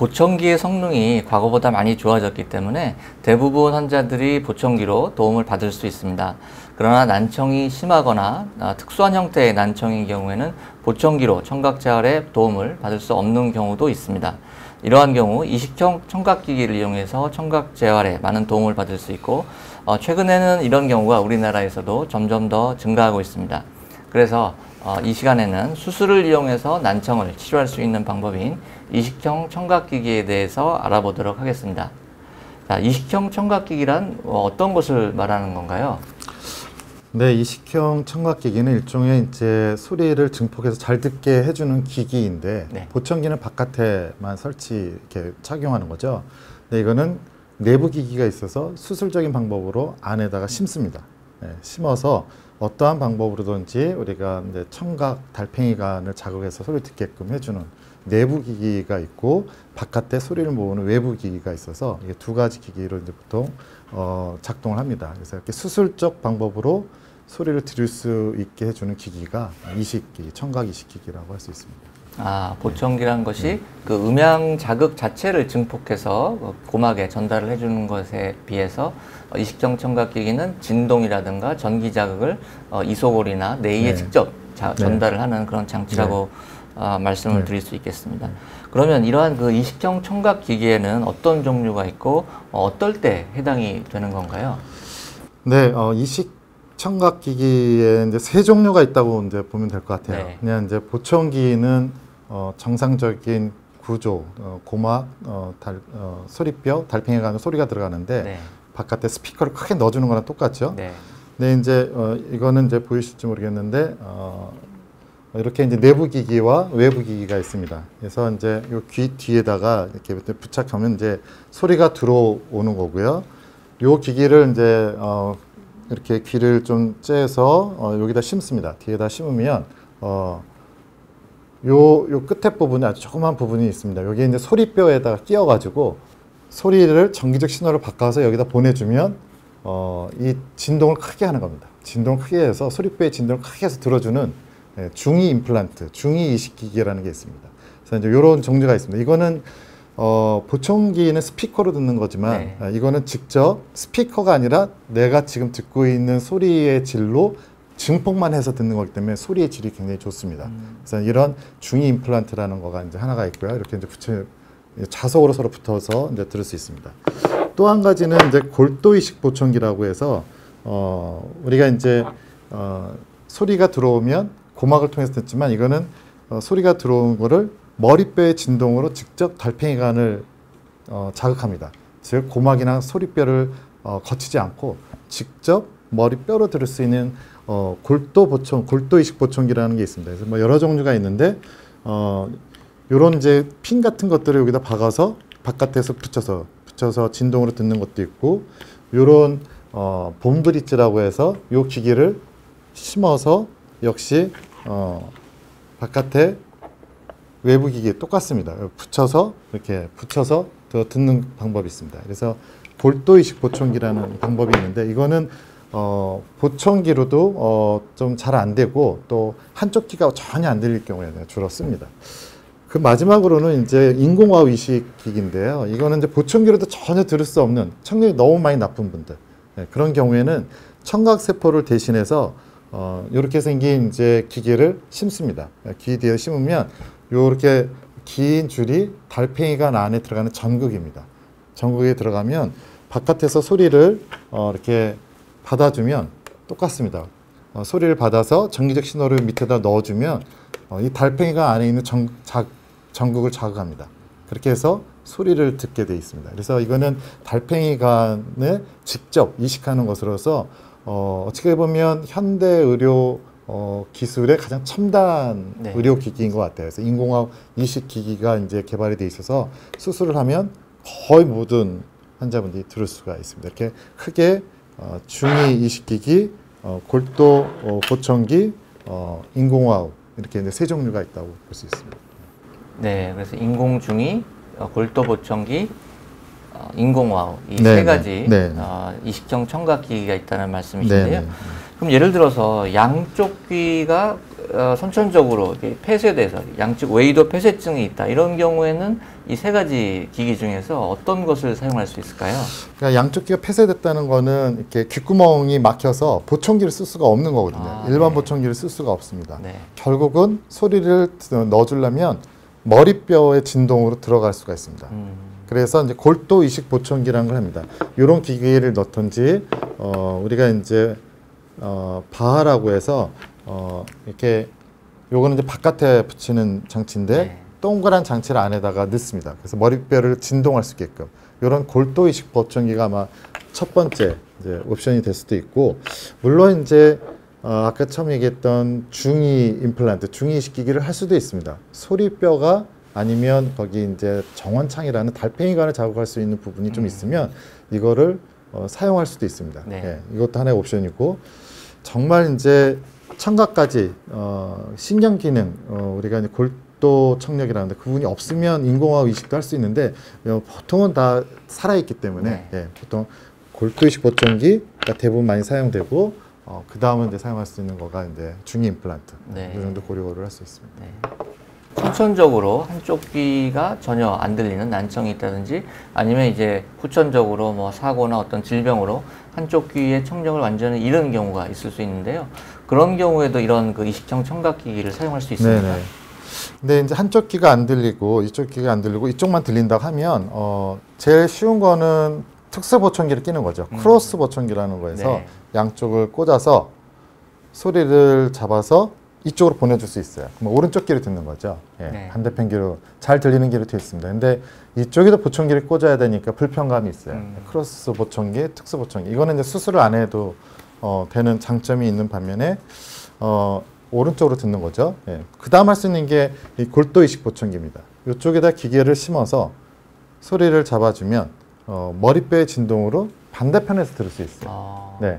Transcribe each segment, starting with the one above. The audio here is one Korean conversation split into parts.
보청기의 성능이 과거보다 많이 좋아졌기 때문에 대부분 환자들이 보청기로 도움을 받을 수 있습니다. 그러나 난청이 심하거나 특수한 형태의 난청인 경우에는 보청기로 청각 재활에 도움을 받을 수 없는 경우도 있습니다. 이러한 경우 이식형 청각기기를 이용해서 청각 재활에 많은 도움을 받을 수 있고 최근에는 이런 경우가 우리나라에서도 점점 더 증가하고 있습니다. 그래서 이 시간에는 수술을 이용해서 난청을 치료할 수 있는 방법인 이식형 청각기기에 대해서 알아보도록 하겠습니다. 자, 이식형 청각기기란 어떤 것을 말하는 건가요? 네, 이식형 청각기기는 일종의 이제 소리를 증폭해서 잘 듣게 해주는 기기인데, 네. 보청기는 바깥에만 이렇게 착용하는 거죠. 근데 이거는 내부 기기가 있어서 수술적인 방법으로 안에다가 심습니다. 네, 심어서 어떠한 방법으로든지 우리가 이제 청각 달팽이관을 자극해서 소리를 듣게끔 해주는 내부 기기가 있고, 바깥에 소리를 모으는 외부 기기가 있어서 이게 두 가지 기기로 이제 보통 작동을 합니다. 그래서 이렇게 수술적 방법으로 소리를 들을 수 있게 해주는 기기가 이식기기, 청각 이식기기라고 할 수 있습니다. 아, 보청기란 것이 그 음향 자극 자체를 증폭해서 고막에 전달을 해주는 것에 비해서 이식형 청각기기는 진동이라든가 전기 자극을 이소골이나 뇌에 직접 전달을 하는 그런 장치라고 말씀을 드릴 수 있겠습니다. 그러면 이러한 그 이식형 청각기기에는 어떤 종류가 있고 어떨 때 해당이 되는 건가요? 네, 이식 청각기기에 이제 세 종류가 있다고 이제 보면 될 것 같아요. 네. 그냥 이제 보청기는 정상적인 구조, 고막, 소리뼈, 달팽이에 가는 소리가 들어가는데, 네. 바깥에 스피커를 크게 넣어주는 거랑 똑같죠. 네. 근데 이제 이거는 이제 보이실지 모르겠는데 이렇게 이제 내부 기기와 외부 기기가 있습니다. 그래서 이제 요 귀 뒤에다가 이렇게 부착하면 이제 소리가 들어오는 거고요. 요 기기를 이제 이렇게 귀를 좀 째서 여기다 심습니다. 뒤에다 심으면 요 끝에 부분에 아주 조그만 부분이 있습니다. 여기 이제 소리뼈에다가 끼워가지고 소리를 전기적 신호를 바꿔서 여기다 보내주면 이 진동을 크게 하는 겁니다. 진동을 크게 해서 소리뼈의 진동을 크게 해서 들어주는 중위 임플란트, 중위 이식기기라는 게 있습니다. 그래서 이제 이런 종류가 있습니다. 이거는 보청기는 스피커로 듣는 거지만 이거는 직접 스피커가 아니라 내가 지금 듣고 있는 소리의 질로 증폭만 해서 듣는 거기 때문에 소리의 질이 굉장히 좋습니다. 그래서 이런 중위 임플란트라는 거가 이제 하나가 있고요. 이렇게 이제 자석으로 서로 붙어서 이제 들을 수 있습니다. 또 한 가지는 이제 골도 이식 보청기라고 해서 우리가 이제 소리가 들어오면 고막을 통해서 듣지만 이거는 소리가 들어온 거를 머리뼈의 진동으로 직접 달팽이관을 자극합니다. 즉 고막이나 소리뼈를 거치지 않고 직접 머리뼈로 들을 수 있는 골도 이식 보청기라는 게 있습니다. 그래서 뭐 여러 종류가 있는데 요런 이제 핀 같은 것들을 여기다 박아서 바깥에서 붙여서 진동으로 듣는 것도 있고, 요런 봄브릿지라고 해서 요 기기를 심어서 역시 바깥에 외부 기기에 똑같습니다. 이렇게 붙여서 듣는 방법이 있습니다. 그래서 골도 이식 보청기라는 방법이 있는데, 이거는 보청기로도 좀 잘 안 되고 또 한쪽 귀가 전혀 안 들릴 경우에 주로 씁니다. 그 마지막으로는 이제 인공와우 이식기기인데요. 이거는 이제 보청기로도 전혀 들을 수 없는 청력이 너무 많이 나쁜 분들, 그런 경우에는 청각세포를 대신해서 이렇게 생긴 이제 기계를 심습니다. 귀 뒤에 심으면 이렇게 긴 줄이 달팽이관 안에 들어가는 전극입니다. 전극에 들어가면 바깥에서 소리를 이렇게 받아주면 똑같습니다. 소리를 받아서 전기적 신호를 밑에다 넣어주면 이 달팽이관 안에 있는 전극을 자극합니다. 그렇게 해서 소리를 듣게 돼 있습니다. 그래서 이거는 달팽이관에 직접 이식하는 것으로서 어떻게 보면 현대 의료 기술의 가장 첨단 의료기기인 것 같아요. 그래서 인공화학 이식기기가 이제 개발이 돼 있어서 수술을 하면 거의 모든 환자분들이 들을 수가 있습니다. 이렇게 크게 중위 이식기기, 골도 보청기, 인공화학 이렇게 이제 세 종류가 있다고 볼 수 있습니다. 네, 그래서 인공중위, 골도 보청기, 인공와우 이 세 가지 이식형 청각기기가 있다는 말씀이신데요. 그럼 예를 들어서 양쪽 귀가 선천적으로 폐쇄돼서 양쪽 웨이도 폐쇄증이 있다. 이런 경우에는 이 세 가지 기기 중에서 어떤 것을 사용할 수 있을까요? 그러니까 양쪽 귀가 폐쇄됐다는 거는 이렇게 귓구멍이 막혀서 보청기를 쓸 수가 없는 거거든요. 일반 네. 보청기를 쓸 수가 없습니다. 네. 결국은 소리를 넣어주려면 머리뼈의 진동으로 들어갈 수가 있습니다. 그래서 이제 골도 이식 보청기라는 걸 합니다. 이런 기계를 넣던지 우리가 이제 바하라고 해서 이렇게 요거는 이제 바깥에 붙이는 장치인데 네. 동그란 장치를 안에다가 넣습니다. 그래서 머리뼈를 진동할 수 있게끔 이런 골도 이식 보청기가 아마 첫 번째 이제 옵션이 될 수도 있고, 물론 이제 아까 처음 얘기했던 중이 임플란트, 중이 이식 기기를 할 수도 있습니다. 소리뼈가 아니면 거기 이제 정원창이라는 달팽이관을 자극할 수 있는 부분이 좀 있으면 이거를 사용할 수도 있습니다. 네. 예, 이것도 하나의 옵션이고, 정말 이제 청각까지 신경 기능 우리가 이제 골도 청력이라는데 그 부분이 없으면 인공화학 이식도 할 수 있는데 보통은 다 살아있기 때문에 네. 예, 보통 골도 이식 보청기가 대부분 많이 사용되고 그 다음은 이제 사용할 수 있는 거가 이제 중이 임플란트 네. 이 정도 고려를 할 수 있습니다. 네. 후천적으로 한쪽 귀가 전혀 안 들리는 난청이 있다든지 아니면 이제 후천적으로 뭐 사고나 어떤 질병으로 한쪽 귀의 청력을 완전히 잃은 경우가 있을 수 있는데요. 그런 경우에도 이런 그 이식형 청각기기를 사용할 수 있습니다. 네네. 근데 이제 한쪽 귀가 안 들리고 이쪽 귀가 안 들리고 이쪽만 들린다고 하면 제일 쉬운 거는 특수 보청기를 끼는 거죠. 크로스 보청기라는 거에서 네. 양쪽을 꽂아서 소리를 잡아서 이쪽으로 보내줄 수 있어요. 그럼 오른쪽 귀를 듣는 거죠. 예, 네. 반대편 귀로 잘 들리는 귀로 되어 있습니다. 근데 이쪽에도 보청기를 꽂아야 되니까 불편감이 있어요. 크로스 보청기, 특수 보청기. 이거는 이제 수술을 안 해도 되는 장점이 있는 반면에 오른쪽으로 듣는 거죠. 예. 그 다음 할 수 있는 게 이 골도 이식 보청기입니다. 이쪽에다 기계를 심어서 소리를 잡아주면 머리뼈의 진동으로 반대편에서 들을 수 있어요. 네,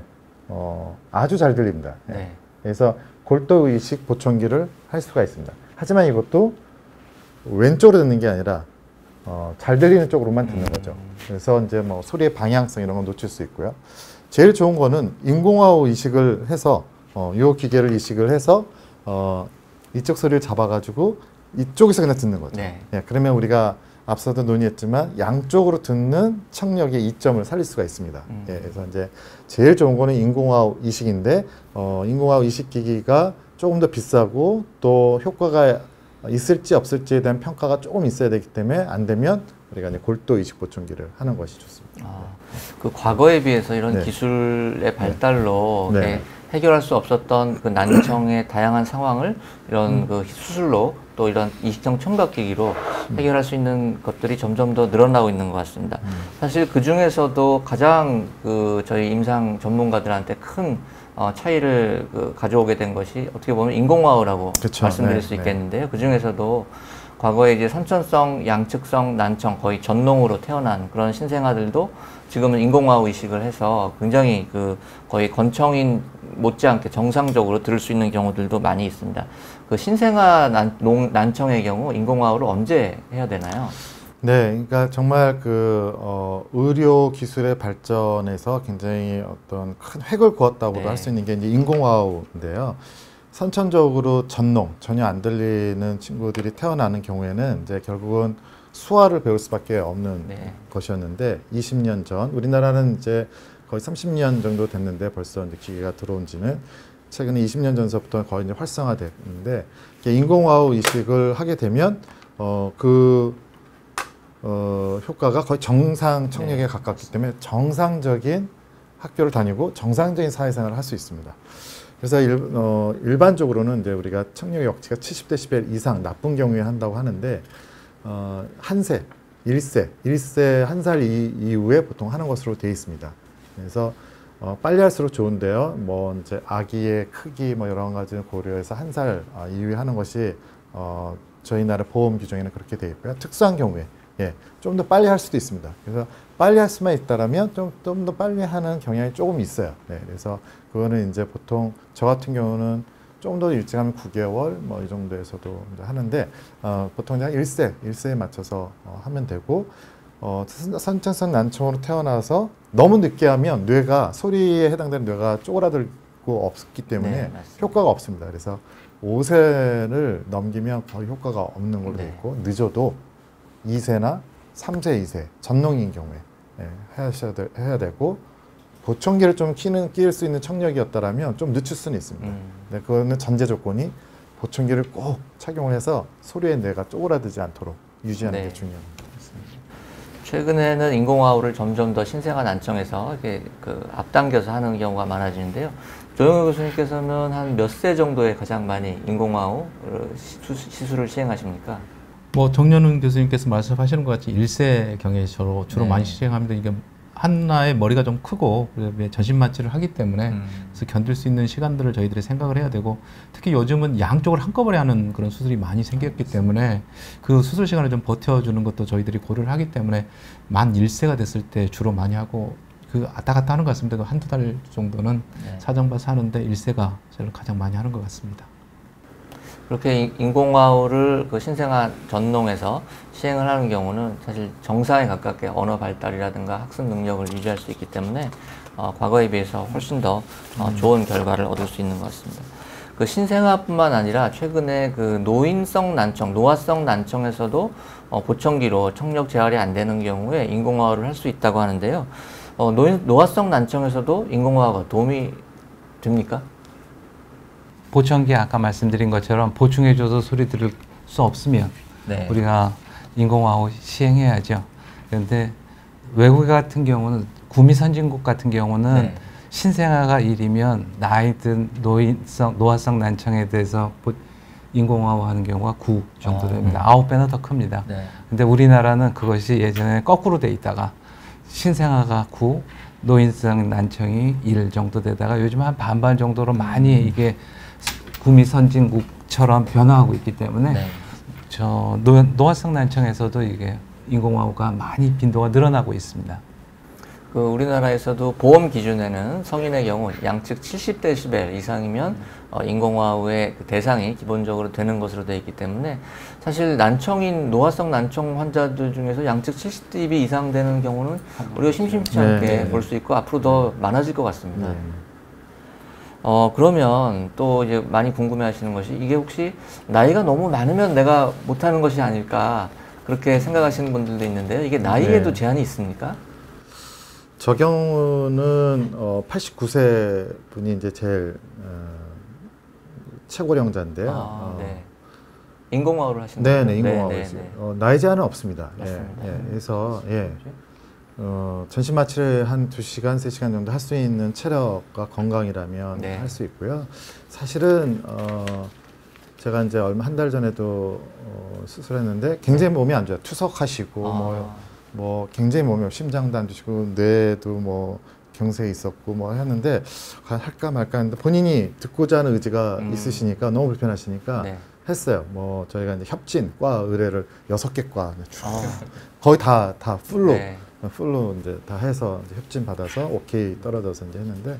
아주 잘 들립니다. 예. 네. 그래서 골도 이식 보청기를 할 수가 있습니다. 하지만 이것도 왼쪽으로 듣는 게 아니라 잘 들리는 쪽으로만 듣는 거죠. 그래서 이제 뭐 소리의 방향성 이런 건 놓칠 수 있고요. 제일 좋은 거는 인공화호 이식을 해서 요 기계를 이식을 해서 이쪽 소리를 잡아가지고 이쪽에서 그냥 듣는 거죠. 네. 예, 그러면 우리가 앞서도 논의했지만 양쪽으로 듣는 청력의 이점을 살릴 수가 있습니다. 예, 그래서 이제 제일 좋은 거는 인공화호 이식인데 인공화호 이식 기기가 조금 더 비싸고 또 효과가 있을지 없을지에 대한 평가가 조금 있어야 되기 때문에 안 되면 우리가 이제 골도 이식 보청기를 하는 것이 좋습니다. 그 과거에 비해서 이런 네. 기술의 발달로 네. 이렇게 해결할 수 없었던 그 난청의 다양한 상황을 이런 그 수술로 또 이런 이식형 청각기기로 해결할 수 있는 것들이 점점 더 늘어나고 있는 것 같습니다. 사실 그 중에서도 가장 그 저희 임상 전문가들한테 큰 차이를 가져오게 된 것이 어떻게 보면 인공화호라고 그쵸. 말씀드릴 네, 수 있겠는데요. 그 중에서도 과거에 이제 선천성, 양측성 난청 거의 전농으로 태어난 그런 신생아들도 지금은 인공화호 이식을 해서 굉장히 그 거의 건청인 못지않게 정상적으로 들을 수 있는 경우들도 많이 있습니다. 그 신생아 난청의 경우 인공화호를 언제 해야 되나요? 네, 그러니까 정말 그 의료 기술의 발전에서 굉장히 어떤 큰 획을 그었다고도 네. 할 수 있는 게 이제 인공화호인데요. 선천적으로 전농, 전혀 안 들리는 친구들이 태어나는 경우에는 이제 결국은 수화를 배울 수밖에 없는 네. 것이었는데 20년 전, 우리나라는 이제 거의 30년 정도 됐는데 벌써 이제 기계가 들어온 지는 최근에 20년 전서부터 거의 이제 활성화됐는데 인공화호 이식을 하게 되면 효과가 거의 정상 청력에 네. 가깝기 때문에 정상적인 학교를 다니고 정상적인 사회생활을 할 수 있습니다. 그래서 일반적으로는 이제 우리가 청력의 역치가 70dB 이상 나쁜 경우에 한다고 하는데 한 세, 1세 한 살 이후에 보통 하는 것으로 되어 있습니다. 그래서 빨리 할수록 좋은데요. 뭐 이제 아기의 크기 뭐 여러 가지를 고려해서 한 살 이후에 하는 것이 저희 나라 보험 규정에는 그렇게 되어 있고요. 특수한 경우에 좀 더 빨리 할 수도 있습니다. 그래서 빨리 할 수만 있다라면 좀 더 빨리 하는 경향이 조금 있어요. 그래서 그거는 이제 보통 저 같은 경우는 조금 더 일찍 하면 9개월 뭐 이 정도에서도 이제 하는데 보통 그냥 1세에 맞춰서 하면 되고 선천성 난청으로 태어나서 너무 늦게 하면 뇌가 소리에 해당되는 뇌가 쪼그라들고 없기 때문에 네, 효과가 없습니다. 그래서 5세를 넘기면 거의 효과가 없는 걸로 되어 있고 늦어도 2세나 3세, 2세 전농인 경우에 해야 되고 보청기를 좀 끼울 수 있는 청력이었다라면 좀 늦출 수는 있습니다. 네, 그거는 전제 조건이 보청기를 꼭 착용을 해서 소리의 뇌가 쪼그라들지 않도록 유지하는 게 중요합니다. 최근에는 인공화호를 점점 더 신생아 난청에서 이렇게 앞당겨서 하는 경우가 많아지는데요. 조영호 교수님께서는 한 몇 세 정도에 가장 많이 인공화호 시술을 시행하십니까? 뭐 정연훈 교수님께서 말씀하시는 것 같이 1세 경에 주로 많이 시행합니다. 이게 하나의 머리가 좀 크고 전신 마취를 하기 때문에 그래서 견딜 수 있는 시간들을 저희들이 생각을 해야 되고 특히 요즘은 양쪽을 한꺼번에 하는 그런 수술이 많이 생겼기 때문에 그 수술 시간을 좀 버텨주는 것도 저희들이 고려를 하기 때문에 만 1세가 됐을 때 주로 많이 하고 그 왔다 갔다 하는 것 같습니다. 그 한두 달 정도는 사정봐서 하는데 1세가 저는 가장 많이 하는 것 같습니다. 그렇게 인공화호를 그 신생아 전농에서 시행을 하는 경우는 사실 정상에 가깝게 언어 발달이라든가 학습 능력을 유지할 수 있기 때문에 과거에 비해서 훨씬 더 좋은 결과를 얻을 수 있는 것 같습니다. 그 신생아뿐만 아니라 최근에 그 노인성 난청, 노화성 난청에서도 보청기로 청력 재활이 안 되는 경우에 인공화호를 할 수 있다고 하는데요. 노화성 난청에서도 인공화호가 도움이 됩니까? 보청기 아까 말씀드린 것처럼 보충해줘서 소리 들을 수 없으면 우리가 인공화호 시행해야죠. 그런데 외국 같은 경우는 구미 선진국 같은 경우는 신생아가 1이면 나이든 노화성 난청에 대해서 인공화호 하는 경우가 9 정도 됩니다. 9배나 더 큽니다. 근데 우리나라는 그것이 예전에 거꾸로 돼 있다가 신생아가 9, 노인성 난청이 1 정도 되다가 요즘 한 반반 정도로 많이 이게 구미 선진국처럼 변화하고 있기 때문에 노화성 난청에서도 이게 인공화호가 많이 빈도가 늘어나고 있습니다. 그 우리나라에서도 보험 기준에는 성인의 경우 양측 70dB 이상이면 인공화호의 그 대상이 기본적으로 되는 것으로 되어 있기 때문에 사실 난청인 노화성 난청 환자들 중에서 양측 70dB 이상 되는 경우는 우리가 심심치 않게 볼 수 있고 앞으로 더 많아질 것 같습니다. 그러면 또 이제 많이 궁금해 하시는 것이 이게 혹시 나이가 너무 많으면 내가 못하는 것이 아닐까 그렇게 생각하시는 분들도 있는데요. 이게 나이에도 제한이 있습니까? 저 경우는 89세 분이 이제 제일 최고령자인데요. 인공화호를 하시는 거예요? 네네, 인공화호 있어요. 나이 제한은 없습니다. 그래서 전신 마취를 한 2시간, 3시간 정도 할 수 있는 체력과 건강이라면 할 수 있고요. 사실은 제가 이제 얼마 한 달 전에도 수술했는데 굉장히 몸이 안 좋아요. 투석하시고 뭐 굉장히 몸이 심장도 안 좋으시고 뇌도 뭐 경색이 있었고 뭐 했는데 할까 말까 했는데 본인이 듣고자 하는 의지가 있으시니까 너무 불편하시니까 했어요. 뭐 저희가 이제 협진 과 의뢰를 6개 과 거의 다 풀로 이제 다 해서 이제 협진 받아서 오케이 떨어져서 이제 했는데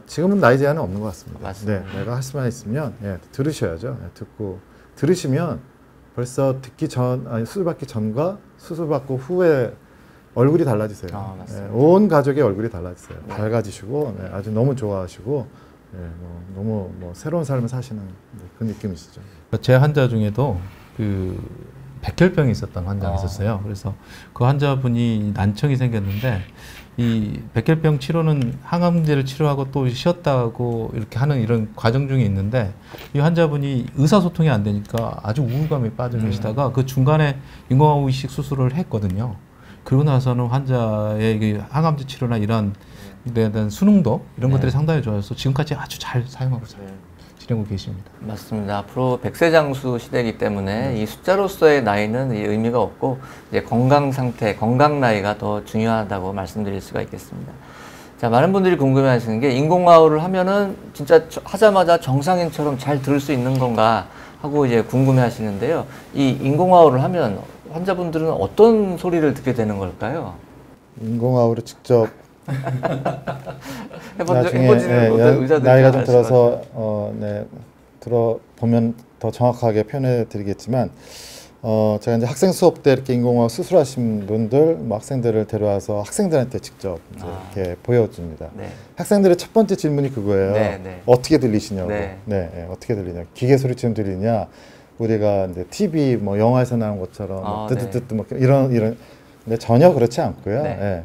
지금은 나이 제한은 없는 것 같습니다. 맞습니다. 내가 할 수만 있으면 들으셔야죠. 듣고 들으시면 벌써 수술 받기 전과 수술 받고 후에 얼굴이 달라지세요. 온 가족의 얼굴이 달라지세요. 밝아지시고 아주 너무 좋아하시고 너무 새로운 삶을 사시는 그 느낌이시죠. 제 환자 중에도 그 백혈병이 있었던 환자가 있었어요. 그래서 그 환자분이 난청이 생겼는데 이 백혈병 치료는 항암제를 치료하고 또 쉬었다고 이렇게 하는 이런 과정 중에 있는데 이 환자분이 의사소통이 안 되니까 아주 우울감에 빠져 계시다가 그 중간에 인공화호 이식 수술을 했거든요. 그러고 나서는 환자의 항암제 치료나 이런 데 대한 수능도 이런 것들이 상당히 좋아서 지금까지 아주 잘 사용하고 진행하고 계십니다. 맞습니다. 앞으로 100세 장수 시대이기 때문에 이 숫자로서의 나이는 의미가 없고 이제 건강 상태, 건강 나이가 더 중요하다고 말씀드릴 수가 있겠습니다. 자, 많은 분들이 궁금해하시는 게 인공화호를 하면은 진짜 하자마자 정상인처럼 잘 들을 수 있는 건가 하고 이제 궁금해하시는데요. 이 인공화호를 하면 환자분들은 어떤 소리를 듣게 되는 걸까요? 인공화호를 직접 해보지는 못한 의사들 나이가 좀 들어서 들어보면 더 정확하게 표현해 드리겠지만 제가 이제 학생 수업 때 이렇게 인공화호 수술하신 분들 학생들을 데려와서 학생들한테 직접 이렇게 보여줍니다. 학생들의 첫 번째 질문이 그거예요. 어떻게 들리시냐고. 어떻게 들리냐. 기계 소리처럼 들리냐. 우리가 이제 TV 뭐 영화에서 나온 것처럼 뭐 뜨뜨뜨뜨 뭐 이런 근데 전혀 그렇지 않고요. 네. 예.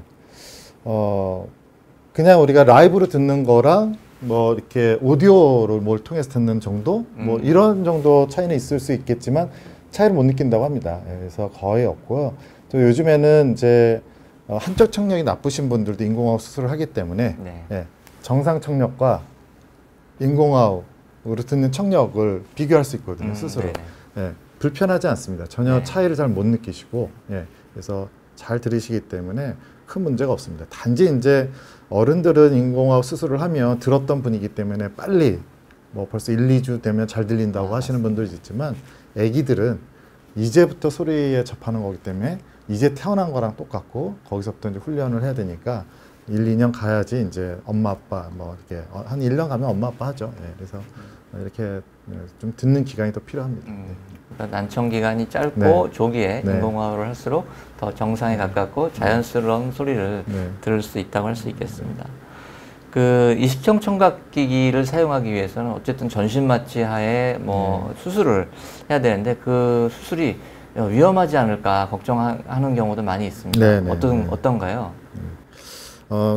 그냥 우리가 라이브로 듣는 거랑 뭐 이렇게 오디오를 뭘 통해서 듣는 정도 뭐 이런 정도 차이는 있을 수 있겠지만 차이를 못 느낀다고 합니다. 예, 그래서 거의 없고요. 또 요즘에는 이제 한쪽 청력이 나쁘신 분들도 인공호흡 수술을 하기 때문에 네. 예, 정상 청력과 인공호흡으로 듣는 청력을 비교할 수 있거든요. 스스로. 예, 불편하지 않습니다. 전혀 네. 차이를 잘 못 느끼시고 예, 그래서 잘 들으시기 때문에 큰 문제가 없습니다. 단지 이제 어른들은 인공호흡 수술을 하면 들었던 분이기 때문에 빨리 뭐 벌써 1, 2주 되면 잘 들린다고 하시는 분들이 있지만 아기들은 이제부터 소리에 접하는 거기 때문에 이제 태어난 거랑 똑같고 거기서부터 이제 훈련을 해야 되니까 1, 2년 가야지 이제 엄마 아빠 뭐 이렇게 한 1년 가면 엄마 아빠 하죠. 예, 그래서 이렇게 좀 듣는 기간이 더 필요합니다. 그러니까 난청 기간이 짧고 네. 조기에 네. 인공호흡을 할수록 더 정상에 가깝고 자연스러운 소리를 네. 들을 수 있다고 할 수 있겠습니다. 그 이식형 청각기기를 사용하기 위해서는 어쨌든 전신 마취 하에 뭐 수술을 해야 되는데 그 수술이 위험하지 않을까 걱정하는 경우도 많이 있습니다. 네, 네, 네. 어떤가요?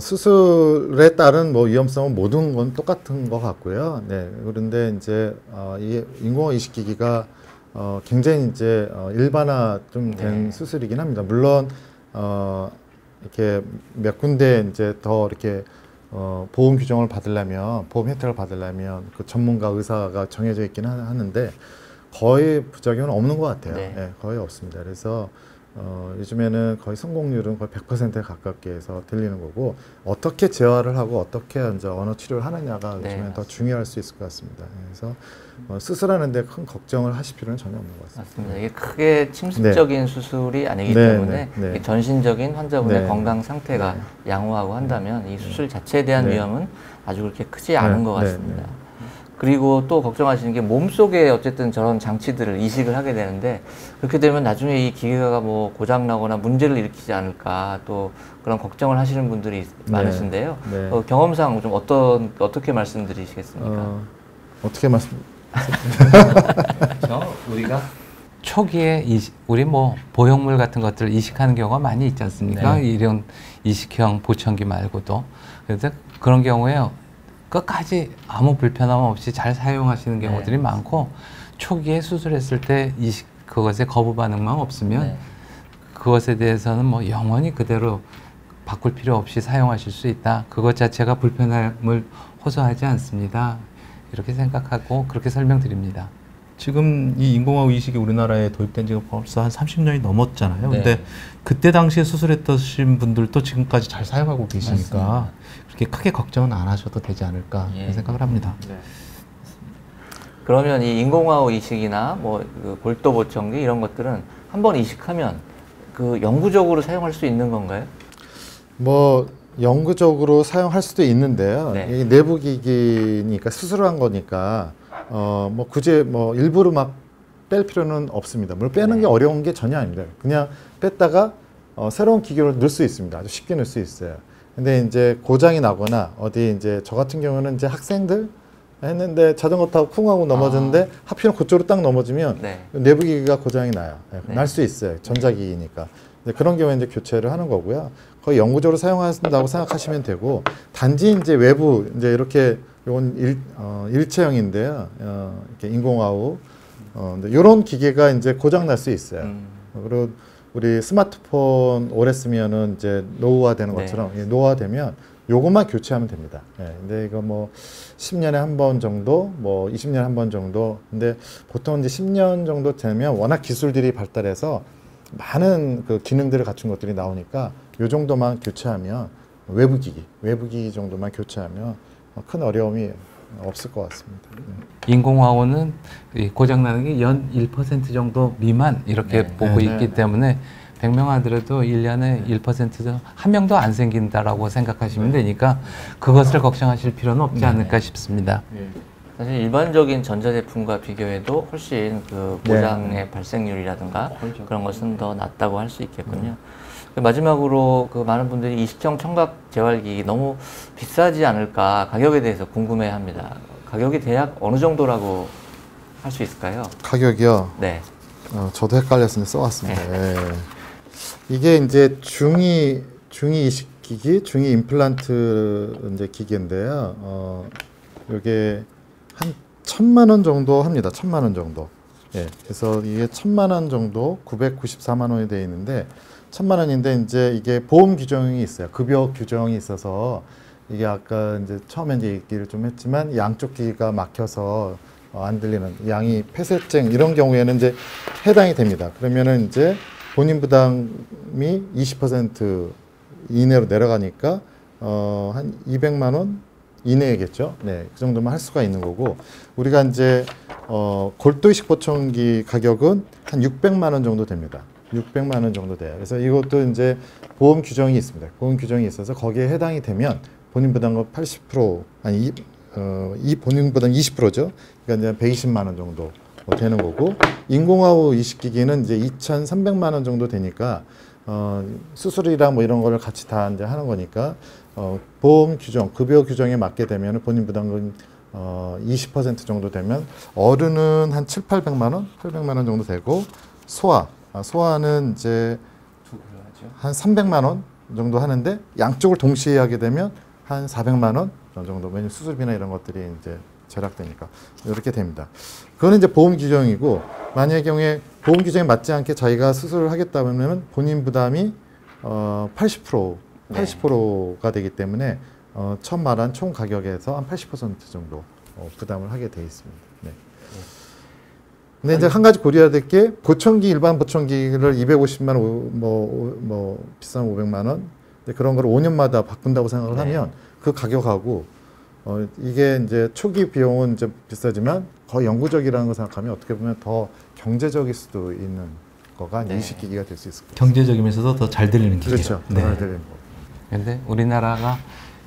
수술에 따른 뭐 위험성은 모든 건 똑같은 것 같고요. 네. 그런데 이제 이 인공호흡 이식기기가 굉장히 이제 일반화 좀 된 네. 수술이긴 합니다. 물론 이렇게 몇 군데 이제 더 이렇게 보험 규정을 받으려면 보험 혜택을 받으려면 그 전문가 의사가 정해져 있긴 하는데 거의 부작용은 없는 것 같아요. 네. 네, 거의 없습니다. 그래서 요즘에는 거의 성공률은 거의 100%에 가깝게 해서 들리는 거고 어떻게 재활을 하고 어떻게 이제 언어 치료를 하느냐가 네, 요즘엔 더 중요할 수 있을 것 같습니다. 그래서 수술하는데 큰 걱정을 하실 필요는 전혀 없는 것 같습니다. 맞습니다. 이게 크게 침습적인 수술이 아니기 때문에 네. 전신적인 환자분의 네. 건강 상태가 양호하고 한다면 이 수술 자체에 대한 네. 위험은 아주 그렇게 크지 않은 것 네. 같습니다. 그리고 또 걱정하시는 게 몸속에 어쨌든 저런 장치들을 이식을 하게 되는데 그렇게 되면 나중에 이 기계가 뭐 고장 나거나 문제를 일으키지 않을까 또 그런 걱정을 하시는 분들이 많으신데요. 네. 경험상 좀 어떻게 말씀드리시겠습니까? 어떻게 말씀? 우리가 초기에 우리 뭐 보형물 같은 것들을 이식하는 경우가 많이 있지 않습니까? 네. 이런 이식형 보청기 말고도. 그래서 그런 경우에 끝까지 아무 불편함 없이 잘 사용하시는 경우들이 네. 많고 초기에 수술했을 때 그것에 거부 반응만 없으면 네. 그것에 대해서는 뭐 영원히 그대로 바꿀 필요 없이 사용하실 수 있다. 그것 자체가 불편함을 호소하지 않습니다. 이렇게 생각하고 그렇게 설명드립니다. 지금 이 인공호흡 이식이 우리나라에 도입된 지가 벌써 한 30년이 넘었잖아요. 네. 근데 그때 당시에 수술했던 분들도 지금까지 잘 사용하고 계시니까 맞습니다. 그렇게 크게 걱정은 안 하셔도 되지 않을까 예. 그런 생각을 합니다. 네. 그러면 이 인공호흡 이식이나 뭐 그 골도 보청기 이런 것들은 한번 이식하면 그 영구적으로 사용할 수 있는 건가요? 뭐 영구적으로 사용할 수도 있는데요. 네. 이 내부 기기니까 수술한 거니까 뭐 굳이 뭐 일부러 막 뺄 필요는 없습니다. 물론 빼는 네. 게 어려운 게 전혀 아닙니다. 그냥 뺐다가 새로운 기계로 넣을 수 있습니다. 아주 쉽게 넣을 수 있어요. 근데 이제 고장이 나거나 어디 이제 저 같은 경우는 이제 학생들 했는데 자전거 타고 쿵 하고 넘어졌는데 하필 그쪽으로 딱 넘어지면 네. 내부 기기가 고장이 나요. 네, 네. 날 수 있어요. 전자기기니까. 그런 경우에 이제 교체를 하는 거고요. 거의 영구적으로 사용한다고 생각하시면 되고 단지 이제 외부 이제 이렇게 이건 일체형인데요. 이렇게 인공호흡 이런 기계가 이제 고장 날 수 있어요. 그리고 우리 스마트폰 오래 쓰면은 이제 노후화되는 것처럼 네. 노후화되면 요것만 교체하면 됩니다. 예, 근데 이거 뭐 10년에 한 번 정도, 뭐 20년에 한 번 정도. 근데 보통 이제 10년 정도 되면 워낙 기술들이 발달해서 많은 그 기능들을 갖춘 것들이 나오니까 요 정도만 교체하면 외부 기기 정도만 교체하면 큰 어려움이 없을 것 같습니다. 인공화호는 고장나는 게 연 1% 정도 미만 이렇게 네. 보고 네, 있기 네, 때문에 100명 하더라도 1년에 1%도 한 명도 안 생긴다라고 생각하시면 되니까 그것을 걱정하실 필요는 없지 않을까 싶습니다. 사실 일반적인 전자제품과 비교해도 훨씬 그 고장의 발생률이라든가 그런 것은 더 낮다고 할 수 있겠군요. 마지막으로 그 많은 분들이 이식형 청각 재활기 너무 비싸지 않을까 가격에 대해서 궁금해합니다. 가격이 대략 어느 정도라고 할 수 있을까요? 가격이요? 네. 저도 헷갈렸는데 써왔습니다. 네. 이게 이제 중위 이식기기, 중위 임플란트 이제 기계인데요. 이게 한 1,000만 원 정도 합니다. 1,000만 원 정도. 예. 그래서 이게 1,000만 원 정도, 994만 원이 되어 있는데 1,000만 원인데 이제 이게 보험 규정이 있어요. 급여 규정이 있어서 이게 아까 이제 처음에 이제 얘기를 좀 했지만 양쪽 귀가 막혀서 안 들리는 양이 폐쇄증 이런 경우에는 이제 해당이 됩니다. 그러면은 이제 본인 부담이 20% 이내로 내려가니까 한 200만 원 이내겠죠. 네, 그 정도만 할 수가 있는 거고 우리가 이제 골도 이식 보청기 가격은 한 600만 원 정도 됩니다. 600만 원 정도 돼요. 그래서 이것도 이제 보험 규정이 있습니다. 보험 규정이 있어서 거기에 해당이 되면 본인 부담금 80% 아니 이 본인 부담 20%죠. 그러니까 이제 120만 원 정도 되는 거고 인공화호 이식기기는 이제 2,300만 원 정도 되니까 수술이랑 뭐 이런 거를 같이 다 이제 하는 거니까 보험 규정, 급여 규정에 맞게 되면 본인 부담금 20% 정도 되면 어른은 한 700~800만 원, 800만 원 정도 되고 소아는 이제 한 300만 원 정도 하는데 양쪽을 동시에 하게 되면 한 400만 원 정도. 왜냐면 수술비나 이런 것들이 이제 절약되니까 이렇게 됩니다. 그거는 이제 보험 규정이고 만약의 경우에 보험 규정에 맞지 않게 자기가 수술을 하겠다면 본인 부담이 80%가 되기 때문에 처음 말한 총 가격에서 한 80% 정도 부담을 하게 돼 있습니다. 네. 근데 이제 한 가지 고려해야 될 게 보청기 일반 보청기를 250만 원, 뭐 비싸면 500만 원 그런 걸 5년마다 바꾼다고 생각을 하면 그 가격하고 이게 이제 초기 비용은 이제 비싸지만 거의 영구적이라는 걸 생각하면 어떻게 보면 더 경제적일 수도 있는 거가 이식기기가 될 수 있을 거예요. 경제적이면서도 더 잘 들리는 기계. 그렇죠. 더 잘 들리는 거. 그런데 우리나라가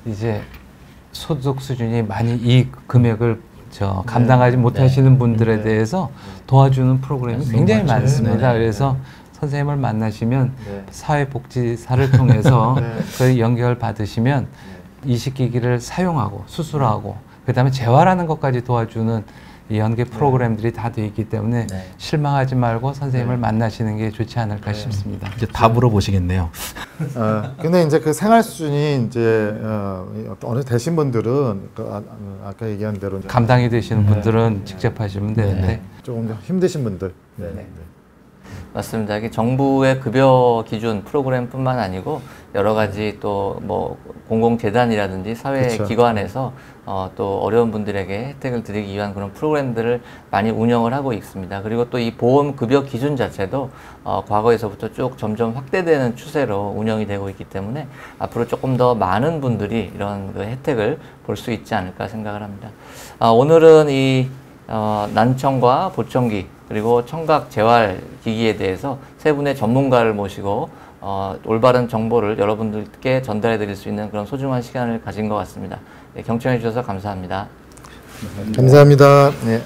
이제 소득 수준이 많이 이 금액을 감당하지 못하시는 분들에 대해서 도와주는 프로그램이 굉장히 많습니다. 그래서 선생님을 만나시면 사회복지사를 통해서 그 연결 받으시면 이식기기를 사용하고 수술하고 그다음에 재활하는 것까지 도와주는 이 연계 프로그램들이 다 되어 있기 때문에 실망하지 말고 선생님을 만나시는 게 좋지 않을까 싶습니다. 이제 다 물어보시겠네요. 근데 이제 그 생활 수준이 이제 어느 되신 분들은 아까 얘기한 대로 감당이 되시는 분들은 직접 하시면 되는데 조금 힘드신 분들. 맞습니다. 이게 정부의 급여 기준 프로그램뿐만 아니고 여러 가지 또 뭐 공공재단이라든지 사회기관에서 또 어려운 분들에게 혜택을 드리기 위한 그런 프로그램들을 많이 운영을 하고 있습니다. 그리고 또 이 보험 급여 기준 자체도 과거에서부터 쭉 점점 확대되는 추세로 운영이 되고 있기 때문에 앞으로 조금 더 많은 분들이 이런 그 혜택을 볼 수 있지 않을까 생각을 합니다. 오늘은 이 난청과 보청기 그리고 청각 재활 기기에 대해서 세 분의 전문가를 모시고 올바른 정보를 여러분들께 전달해 드릴 수 있는 그런 소중한 시간을 가진 것 같습니다. 경청해 주셔서 감사합니다. 감사합니다. 네.